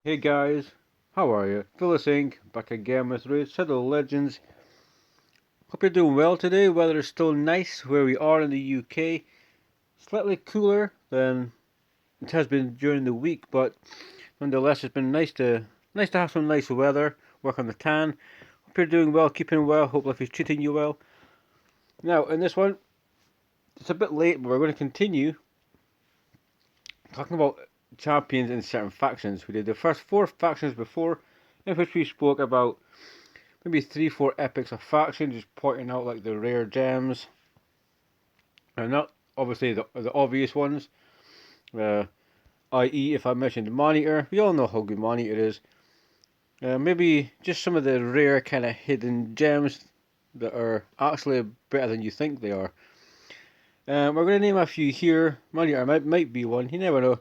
Hey guys, how are you? Vilisink, back again with Raid Shadow Legends. Hope you're doing well today. Weather is still nice where we are in the UK. Slightly cooler than it has been during the week, but nonetheless it's been nice to have some nice weather, work on the tan. Hope you're doing well, keeping well, hope life is treating you well. Now in this one, it's a bit late, but we're going to continue talking about champions in certain factions. We did the first 4 factions before, in which we spoke about maybe 3-4 epics of faction, just pointing out like the rare gems, and not obviously the obvious ones. I.e., if I mentioned Monitor, we all know how good Monitor is. Maybe just some of the rare kind of hidden gems that are actually better than you think they are. We're going to name a few here. Monitor might be one, you never know.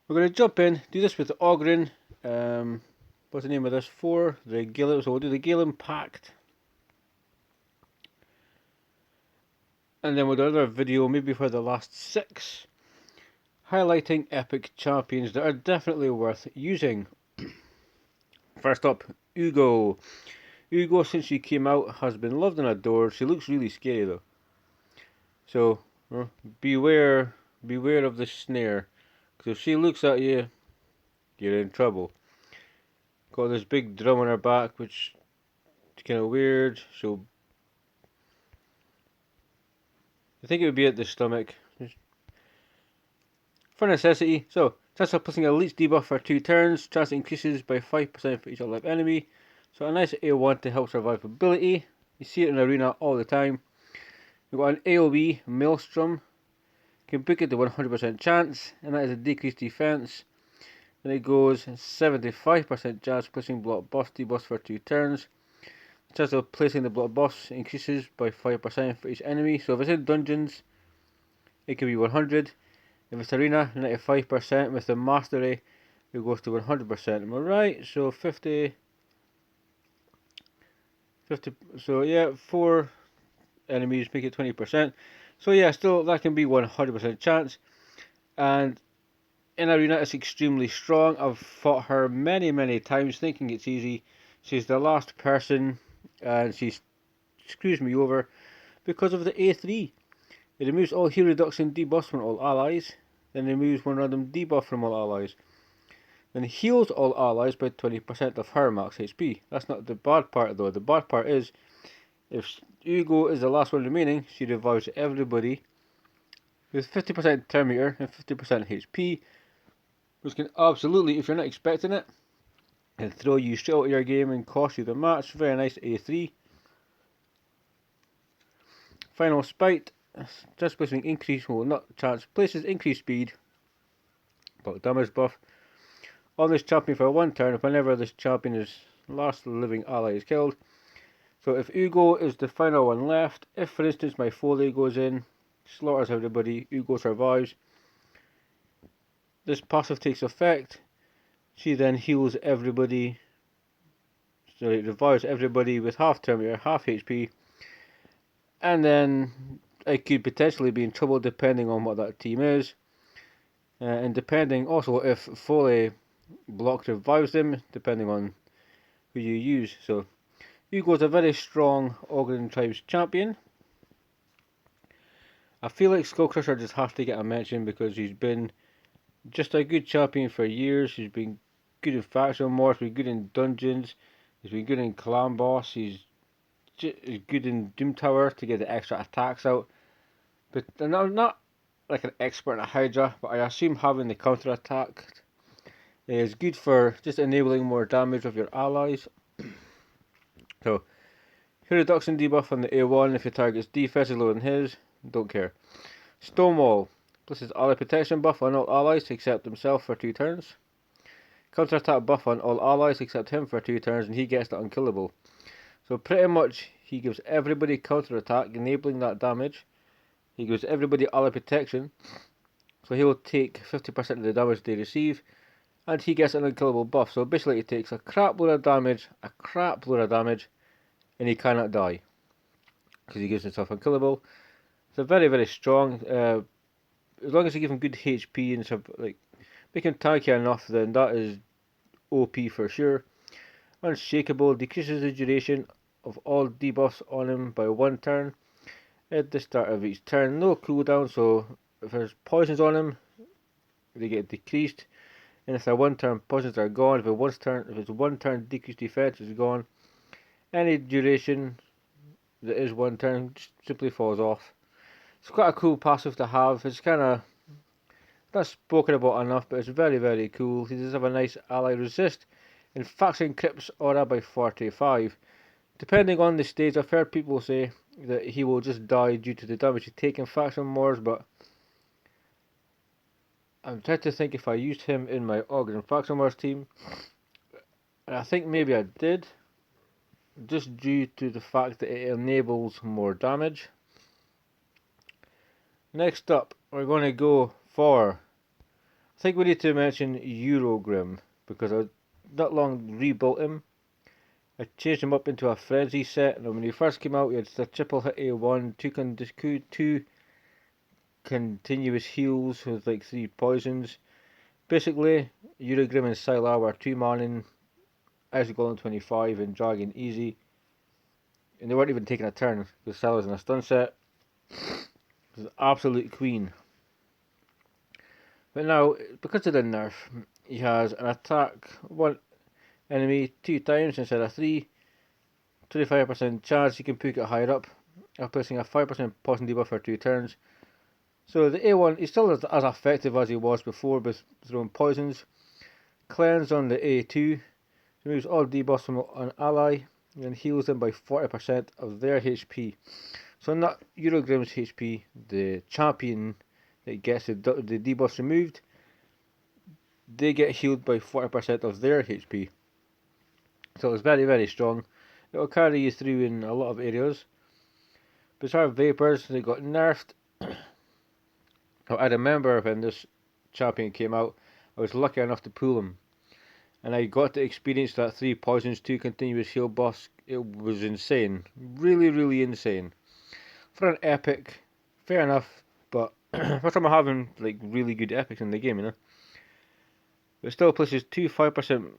We're going to jump in, do this with the Ogryn. What's the name of this for? The Gaellen, so we'll do the Gaellen Pact. And then we'll do another video, maybe for the last 6, highlighting epic champions that are definitely worth using. First up, Hugo. Hugo, since she came out, has been loved and adored. She looks really scary though. So, beware of the snare. Because if she looks at you, you're in trouble. Got this big drum on her back, which is kind of weird. So, I think it would be at the stomach. For necessity, so chance of placing a leech debuff for 2 turns, chance increases by 5% for each alive enemy. So a nice A1 to help survivability. You see it in arena all the time. We've got an AoE, Maelstrom. You can book it to 100% chance, and that is a decreased defense. Then it goes 75% chance placing block boss debuffs for 2 turns. The chance of placing the block boss increases by 5% for each enemy. So if it's in dungeons, it can be 100. If it's arena, 95%. With the mastery, it goes to 100%. Am I right? So 50. So yeah, 4 enemies make it 20%. So yeah, still that can be 100% chance. And in arena, it's extremely strong. I've fought her many times, thinking it's easy. She's the last person, and she screws me over because of the A3. It removes all heal reduction debuffs from all allies. Then removes one random debuff from all allies. Then heals all allies by 20% of her max HP. That's not the bad part though. The bad part is, if Hugo is the last one remaining, she revives everybody with 50% turn meter and 50% HP, which can absolutely, if you're not expecting it, and throw you straight out of your game and cost you the match. Very nice A3. Final Spite. Just placing increase, well not chance, places increased speed, but damage buff on this champion for 1 turn whenever this champion's last living ally is killed. So if Hugo is the final one left, if for instance my Foley goes in, slaughters everybody, Hugo survives, this passive takes effect, she then heals everybody, so it revives everybody with half turn meter, half HP, and then I could potentially be in trouble depending on what that team is, and depending also if Foley block revives them, depending on who you use. So Hugo's a very strong Ogryn Tribes champion. I feel like Skullcrusher just has to get a mention because he's been just a good champion for years. He's been good in faction wars, he's been good in dungeons, he's been good in clan boss, he's good in Doom Tower to get the extra attacks out. But I'm not like an expert in a Hydra, but I assume having the counter attack is good for just enabling more damage of your allies. So, heal reduction debuff on the A1 if your target's defense is lower than his, don't care. Stonewall places ally protection buff on all allies except himself for 2 turns. Counter attack buff on all allies except him for 2 turns, and he gets the unkillable. So pretty much he gives everybody counter attack, enabling that damage. He gives everybody ally protection, so he will take 50% of the damage they receive, and he gets an unkillable buff. So basically he takes a crap load of damage, and he cannot die, because he gives himself unkillable. So very strong. As long as you give him good HP and stuff, like make him tanky enough, then that is OP for sure. Unshakable decreases the duration of all debuffs on him by 1 turn at the start of each turn. No cooldown, so if there's poisons on him, they get decreased. And if they're 1 turn, poisons are gone. If it's 1 turn decreased defense, it's gone. Any duration that is 1 turn just simply falls off. It's quite a cool passive to have. It's kind of not spoken about enough, but it's very, very cool. He does have a nice ally resist and faction crypts aura by 45. Depending on the stage, I've heard people say that he will just die due to the damage he takes in faction wars, but I'm trying to think if I used him in my Eurogrim faction wars team, and I think maybe I did, just due to the fact that it enables more damage. Next up, we're going to go for, I think we need to mention Eurogrim, because I not long rebuilt him. I changed him up into a frenzy set, and when he first came out, he had a triple hit A1, two continuous heals with like 3 poisons. Basically, Eurogrim and Sylar were 2 manning, as Gaellen 25 and Dragon easy, and they weren't even taking a turn because Sylar was in a stun set. It was an absolute queen. But now, because of the nerf, he has an attack 1 enemy 2 times instead of 3, 25% chance he can pick it higher up, placing a 5% poison debuff for 2 turns. So the A1 is still as effective as he was before with throwing poisons. Cleanse on the A2, removes all debuffs from an ally and heals them by 40% of their HP. So not Eurogrim's HP, the champion that gets the debuffs removed, they get healed by 40% of their HP. So it's very, very strong. It will carry you through in a lot of areas. Bizarre Vapors, they got nerfed. I remember when this champion came out, I was lucky enough to pull him. And I got to experience that 3 poisons, 2 continuous heal buffs. It was insane. Really, really insane. For an epic, fair enough, but first time I'm having like really good epics in the game, you know. But it still places 2 5%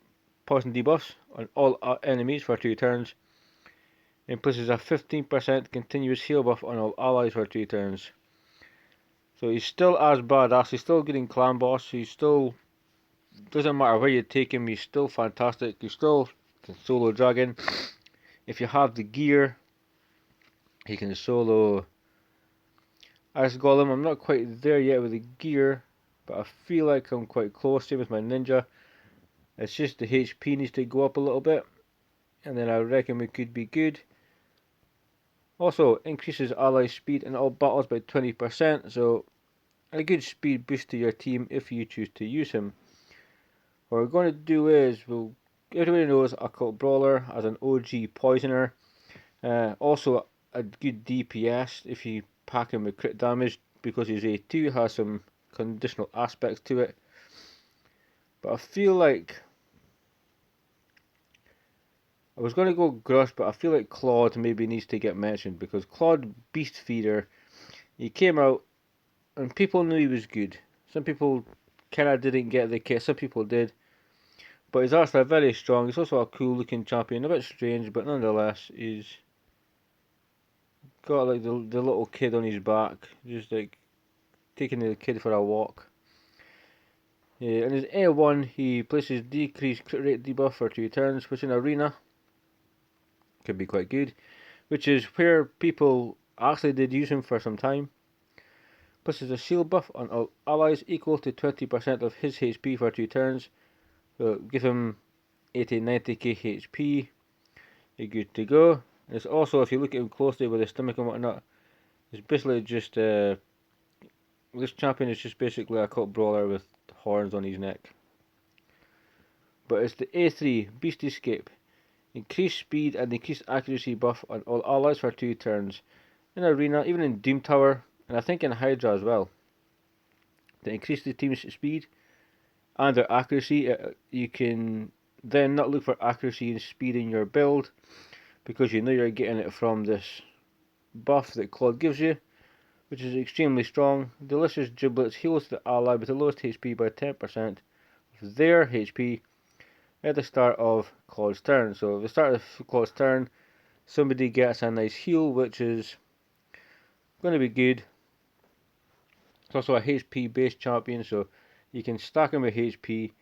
poison debuffs on all enemies for 2 turns. And places a 15% continuous heal buff on all allies for 2 turns. So he's still as badass, he's still getting clan boss, he's still, doesn't matter where you take him, he's still fantastic, he's still can solo dragon. If you have the gear, he can solo as Golem. I'm not quite there yet with the gear, but I feel like I'm quite close, same with my ninja. It's just the HP needs to go up a little bit, and then I reckon we could be good. Also, increases ally speed in all battles by 20%, so a good speed boost to your team if you choose to use him. What we're going to do is, everybody knows Occult Brawler as an OG poisoner. Also a good DPS if you pack him with crit damage, because his A2 has some conditional aspects to it. But I feel like I was going to go Grush, but I feel like Claude maybe needs to get mentioned, because Claude Beast Feeder, he came out and people knew he was good. Some people kind of didn't get the kit, some people did. But his arts are very strong. He's also a cool looking champion, a bit strange, but nonetheless, he's got like the little kid on his back, just like taking the kid for a walk. Yeah, in his A1, he places decreased crit rate debuff for 2 turns, which in arena could be quite good, which is where people actually did use him for some time. Places a shield buff on all allies equal to 20% of his HP for 2 turns. So give him 80-90k HP. You're good to go. And it's also, if you look at him closely with his stomach and whatnot, it's basically just this champion is just basically a cult brawler with horns on his neck. But it's the A3 Beast Escape. Increased speed and increased accuracy buff on all allies for 2 turns. In arena, even in Doom Tower, and I think in Hydra as well. To increase the team's speed and their accuracy, you can then not look for accuracy and speed in your build, because you know you're getting it from this buff that Claude gives you, which is extremely strong. Delicious Giblets heals the ally with the lowest HP by 10% of their HP, at the start of Claude's turn. So at the start of Claude's turn, somebody gets a nice heal, which is going to be good. It's also a HP based champion, so you can stack him with HP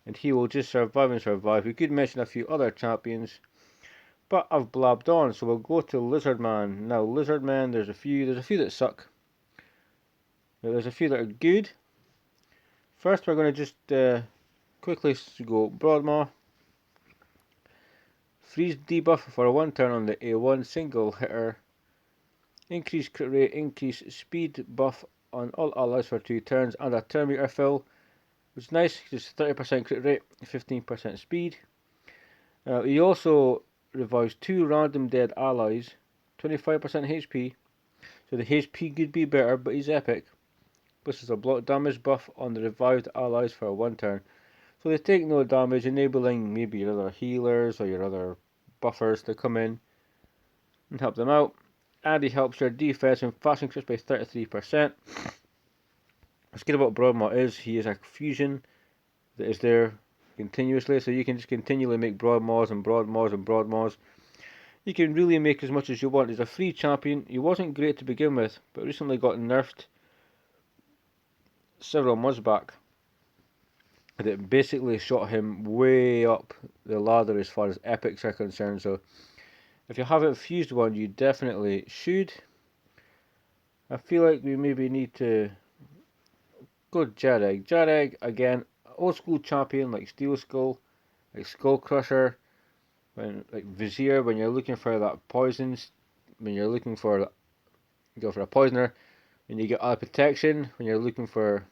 and he will just survive and survive. We could mention a few other champions, but I've blabbed on, so we'll go to Lizardman. Now Lizardman, there's a few that suck. There's a few that are good. First we're going to just quickly go Broadmaw. Freeze debuff for 1 turn on the A1 single hitter. Increase crit rate, increase speed buff on all allies for 2 turns, and a turn meter fill, which is nice, just 30% crit rate, 15% speed. He also revives 2 random dead allies, 25% HP, so the HP could be better, but he's epic. This is a block damage buff on the revived allies for 1 turn. So they take no damage, enabling maybe your other healers or your other buffers to come in and help them out. And he helps your defense and faction crits by 33%. What's good about Broadmaw is he is a fusion that is there continuously, so you can just continually make Broadmaws and Broadmaws and Broadmaws. You can really make as much as you want. He's a free champion. He wasn't great to begin with, but recently got nerfed several months back. And it basically shot him way up the ladder as far as epics are concerned, so if you haven't fused one, you definitely should. I feel like we maybe need to go Jorg. Jorg, again, old school champion like Steel Skull, like Skull Crusher, like Vizier, when you're looking for that poisons, when you're looking for, you go for a poisoner, and you get out protection, when you're looking for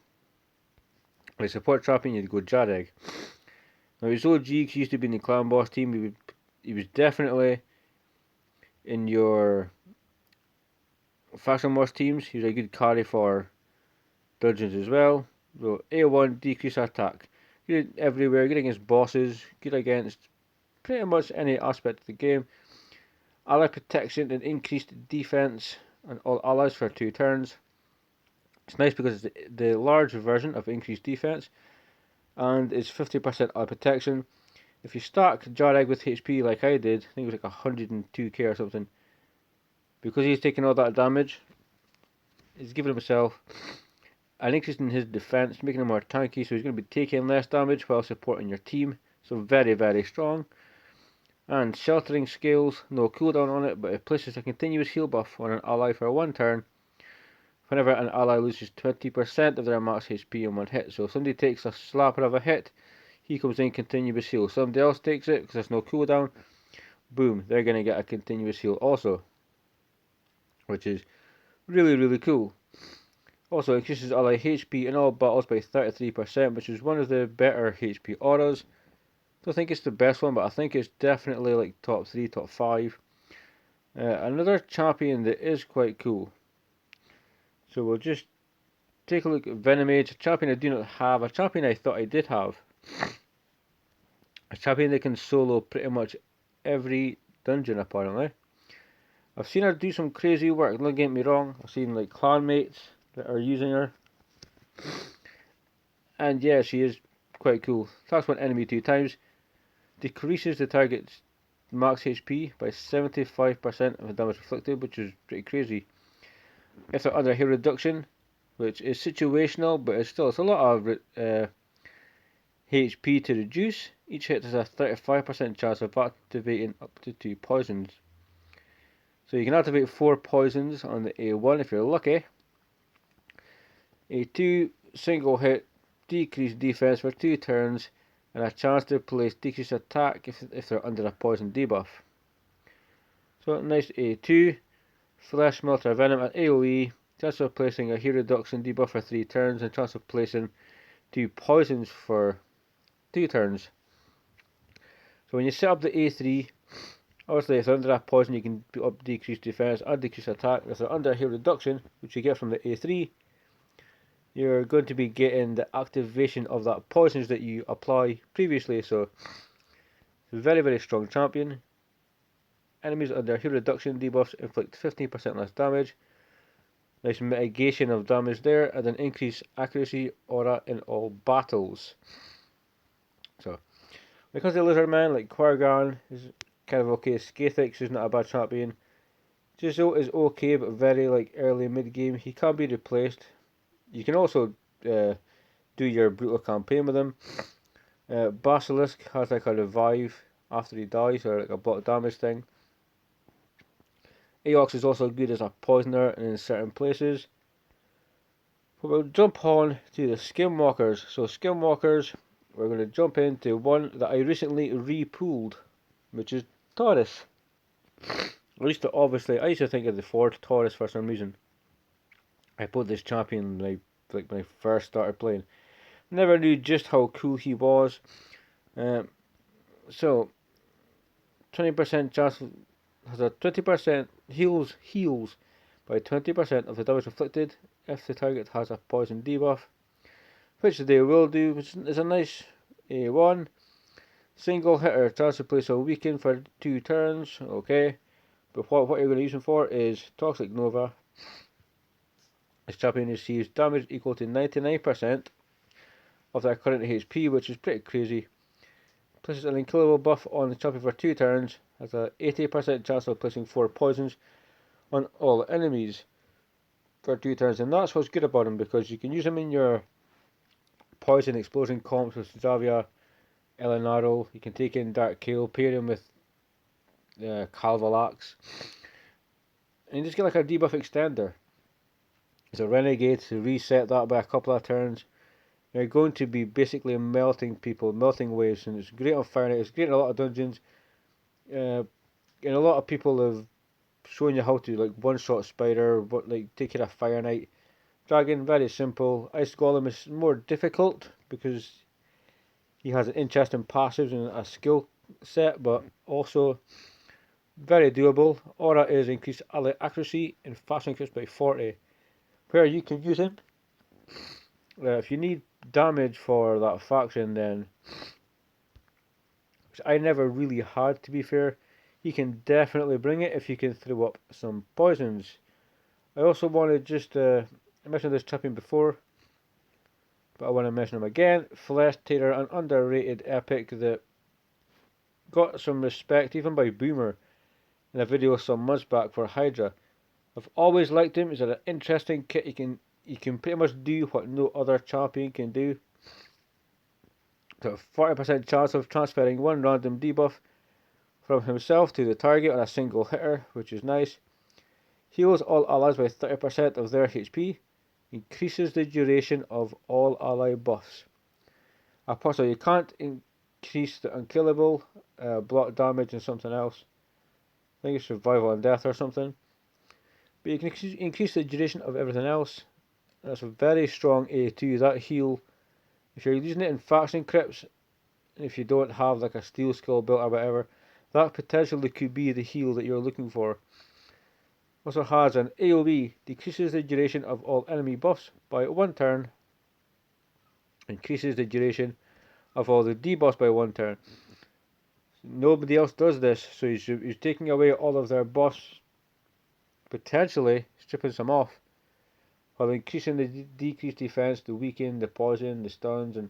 a support champion, you'd go Jorg. Now his OG used to be in the clan boss team, he was definitely in your faction boss teams. He was a good carry for dungeons as well. So A1 decrease attack. Good everywhere, good against bosses, good against pretty much any aspect of the game. Ally protection and increased defense on all allies for 2 turns. It's nice because it's the large version of increased defense and it's 50% ally protection. If you stack Jorg with HP like I did, I think it was like 102k or something, because he's taking all that damage, he's giving himself an increase in his defense, making him more tanky, so he's going to be taking less damage while supporting your team. So very, very strong. And sheltering scales, no cooldown on it, but it places a continuous heal buff on an ally for 1 turn whenever an ally loses 20% of their max HP in 1 hit. So if somebody takes a slapper of a hit, he comes in continuous heal. Somebody else takes it because there's no cooldown, boom, they're going to get a continuous heal also, which is really, really cool. Also increases ally HP in all battles by 33%, which is one of the better HP auras. Don't think it's the best one, but I think it's definitely like top 3, top 5. Another champion that is quite cool. So we'll just take a look at Venomates, a champion I do not have, a champion I thought I did have. A champion that can solo pretty much every dungeon apparently. I've seen her do some crazy work, don't get me wrong. I've seen like clanmates that are using her. And yeah, she is quite cool. Attacks one enemy 2 times. Decreases the target's max HP by 75% of the damage inflicted, which is pretty crazy. If they're under hero reduction, which is situational, but it's a lot of HP to reduce. Each hit has a 35% chance of activating up to 2 poisons. So you can activate 4 poisons on the A1 if you're lucky. A2 single hit, decreased defense for 2 turns, and a chance to place decreased attack if they're under a poison debuff. So nice A2, Flesh Melter Venom at AoE, chance of placing a hero reduction debuff for 3 turns, and chance of placing 2 poisons for 2 turns. So when you set up the A3, obviously if they're under a poison you can put up decreased defense and decreased attack. If they're under a hero reduction, which you get from the A3, you're going to be getting the activation of that poisons that you apply previously. So it's a very, very strong champion. Enemies under hero reduction debuffs inflict 15% less damage. Nice mitigation of damage there, and an increased accuracy aura in all battles. So Because the lizard man, like Quargan, is kind of okay. Skathix is not a bad champion. Jizo is okay, but very like early mid game. He can be replaced. You can also do your brutal campaign with him. Basilisk has like a revive after he dies, or like a block damage thing. Aox is also good as a poisoner in certain places. But we'll jump on to the Skinwalkers. So Skinwalkers, we're going to jump into one that I recently re-pulled, which is Taurus. I used to think of the Ford Taurus for some reason. I put this champion like when I first started playing. Never knew just how cool he was. So 20% chance has a 20% heals by 20% of the damage inflicted if the target has a poison debuff, which they will do, which is a nice A1. Single hitter, chance to place a weaken for 2 turns, okay. But what you're going to use him for is Toxic Nova. This champion receives damage equal to 99% of their current HP, which is pretty crazy. Places an unkillable buff on the champion for 2 turns, has a 80% chance of placing 4 poisons on all enemies for 2 turns, and that's what's good about him, because you can use him in your poison explosion comps with Zavia, Elenaro. You can take in Dark Kale, pair him with Calvalax, and you just get like a debuff extender. It's a renegade, to reset that by a couple of turns. You're going to be basically melting people, melting waves, and it's great on Fire Knight. It's great in a lot of dungeons. And a lot of people have shown you how to like one-shot Spider, but like take care of Fire Knight. Dragon, very simple. Ice Golem is more difficult because he has an interesting passives and a skill set, but also very doable. Aura is increased ally accuracy and fast increase by 40. Where you can use him if you need damage for that faction, then, which I never really had to be fair, you can definitely bring it if you can throw up some poisons. I also wanted I mentioned this champion before, but I want to mention him again. Flesh Tearer, an underrated epic that got some respect even by Boomer in a video some months back for Hydra. I've always liked him. He's an interesting kit. You can pretty much do what no other champion can do. So 40% chance of transferring one random debuff from himself to the target on a single hitter, which is nice. Heals all allies by 30% of their HP. Increases the duration of all ally buffs. Apostle, you can't increase the unkillable, block damage, and something else. I think it's survival and death or something. But you can increase the duration of everything else. That's a very strong A2. That heal, if you're using it in faction crypts, and if you don't have like a steel skill built or whatever, that potentially could be the heal that you're looking for. Also has an AoE, decreases the duration of all enemy buffs by 1 turn. Increases the duration of all the debuffs by 1 turn. Nobody else does this, so he's taking away all of their buffs, potentially stripping some off, while increasing the decreased defense, the weaken, the poison, the stuns, and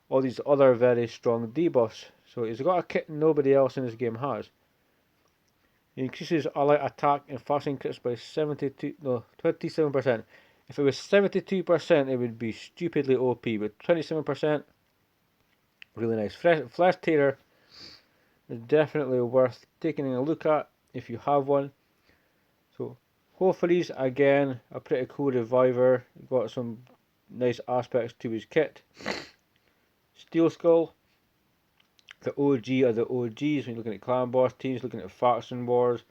all these other very strong debuffs. So he's got a kit nobody else in this game has. He increases ally attack and fasting crits by 27%. If it was 72%, it would be stupidly OP, but 27%, really nice. Flash Tearer is definitely worth taking a look at if you have one. So Hopefully's again a pretty cool reviver. Got some nice aspects to his kit. Steel Skull, the OG of the OGs. When you're looking at clan boss teams, looking at faction wars,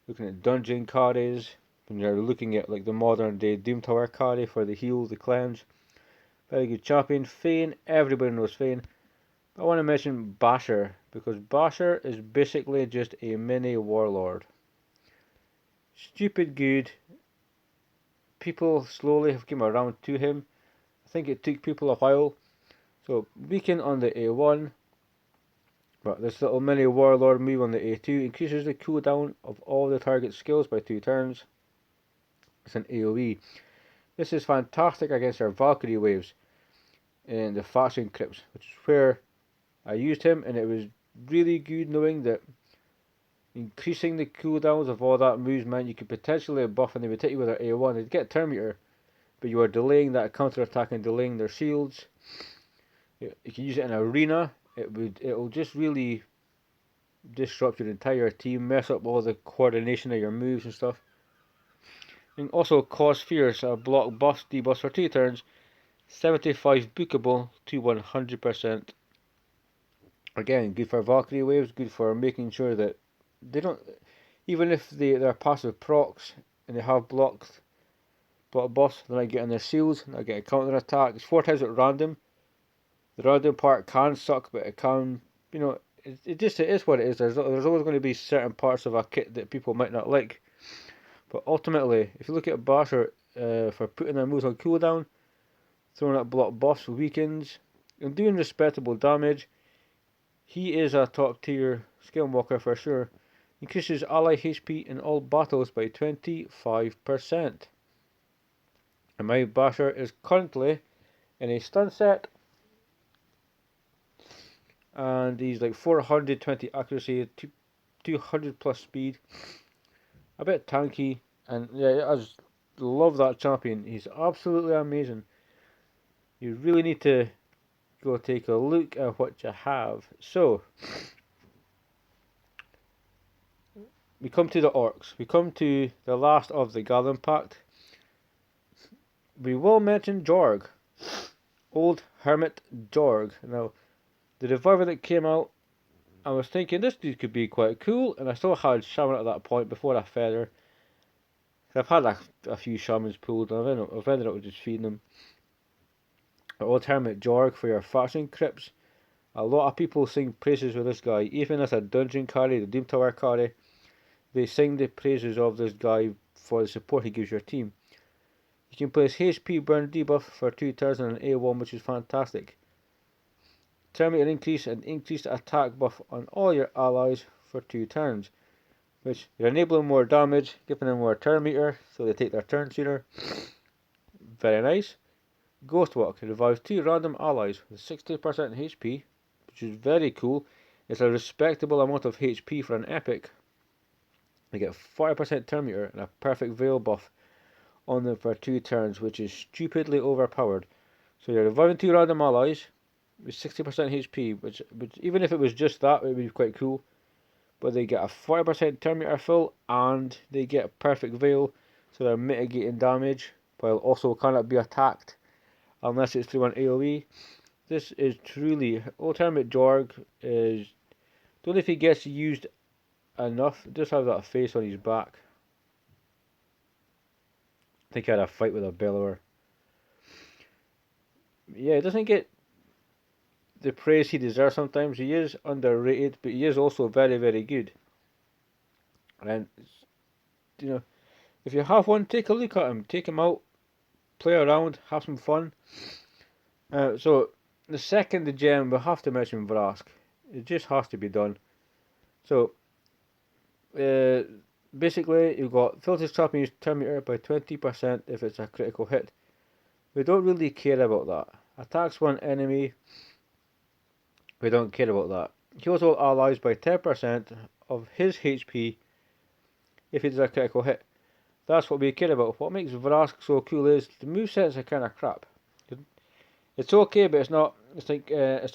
looking at dungeon carries. When you're looking at like the modern day Doom Tower carry for the heal, the cleanse. Very good champion. Fane, everybody knows Fane. I want to mention Basher, because Basher is basically just a mini warlord. Stupid good. People slowly have come around to him. I think it took people a while. So weaken on the A1, but this little mini warlord move on the A2 increases the cooldown of all the target skills by 2 turns. It's an AoE. This is fantastic against our Valkyrie waves in the faction crypts, which is where I used him, and it was really good knowing that increasing the cooldowns of all that moves meant you could potentially buff, and they would hit you with their A1. They'd get turn meter, but you are delaying that counter attack and delaying their shields. You can use it in arena. It'll just really disrupt your entire team, mess up all the coordination of your moves and stuff. And also cause fears, a block buff, debuff for 2 turns, 75 bookable to 100%. Again, good for Valkyrie waves, good for making sure that they don't, even if they're passive procs and they have block buffs, they're not getting their shields, they're not getting counter attack. It's 4 times at random. The random part can suck, but it can, it is what it is. There's always going to be certain parts of a kit that people might not like. But ultimately, if you look at Basher for putting their moves on cooldown, throwing out block buffs, weakens, and doing respectable damage, he is a top tier Skinwalker for sure. Increases ally HP in all battles by 25%. And my Basher is currently in a stun set. And he's like 420 accuracy, 200 plus speed. A bit tanky. And yeah, I just love that champion. He's absolutely amazing. You really need to go take a look at what you have. So, we come to the orcs. We come to the last of the Gaellen Pact. We will mention Jorg. Old Hermit Jorg. Now, the reviver that came out, I was thinking this dude could be quite cool, and I still had Shaman at that point before I fed her. I've had a few Shamans pulled, and I've ended up just feeding them. Old Hermit Jorg for your faction crypts. A lot of people sing praises with this guy, even as a dungeon carry, the Doom Tower carry. They sing the praises of this guy for the support he gives your team. You can place HP burn debuff for 2 turns and an A1, which is fantastic. Turn meter increase and increased attack buff on all your allies for 2 turns, which you're enabling more damage, giving them more turn meter, so they take their turn sooner. Very nice. Ghostwalk revives 2 random allies with 60% HP, which is very cool. It's a respectable amount of HP for an epic. They get 40% turn meter and a perfect veil buff on them for 2 turns, which is stupidly overpowered. So you're reviving 2 random allies with 60% HP, which even if it was just that, it would be quite cool. But they get a 40% turn meter fill and they get perfect veil, so they're mitigating damage while also cannot be attacked unless it's through an AoE. This is truly, Old Hermit Jorg is, don't know if he gets used enough. Just have that face on his back. I think he had a fight with a bellower. Yeah, he doesn't get the praise he deserves sometimes. He is underrated, but he is also very, very good. And, if you have one, take a look at him. Take him out, play around, have some fun. So, the second gem, we have to mention Brask. It just has to be done. So, basically, you've got filters trapping his turn meter by 20% if it's a critical hit. We don't really care about that. Attacks one enemy, we don't care about that. Heals all allies by 10% of his HP if it is a critical hit. That's what we care about. What makes Vrask so cool is the movesets are kind of crap. It's okay, but it's not. It's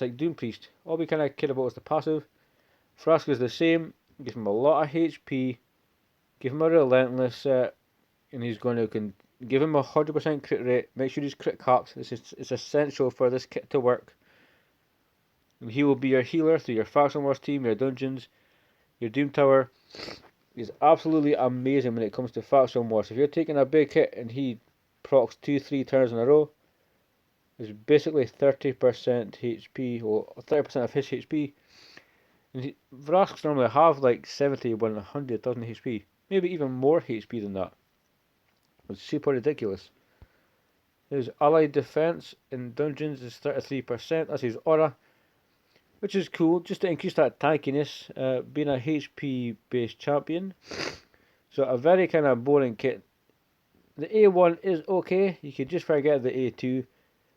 like Doom Priest. All we kind of care about is the passive. Vrask is the same. Give him a lot of HP. Give him a relentless set, and he's going to give him 100% crit rate. Make sure he's crit capped. It's essential for this kit to work. And he will be your healer through your faction wars team, your dungeons, your Doom Tower. He's absolutely amazing when it comes to faction wars. If you're taking a big hit and he procs 2-3 turns in a row, it's basically 30% HP, or 30% of his HP. And Vrasks normally have like 70, 100,000 HP. Maybe even more HP than that. It's super ridiculous. His allied defense in dungeons is 33%. That's his aura, which is cool, just to increase that tankiness, being a HP based champion. So a very kind of boring kit. The A1 is okay, you could just forget the A2,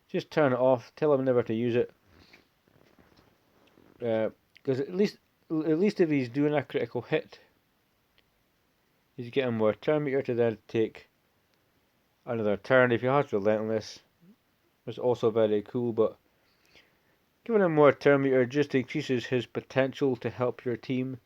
just turn it off, tell him never to use it. Because at least if he's doing a critical hit, he's getting more turn meter to then take another turn. If he has Relentless, it's also very cool, but giving him more turn meter just increases his potential to help your team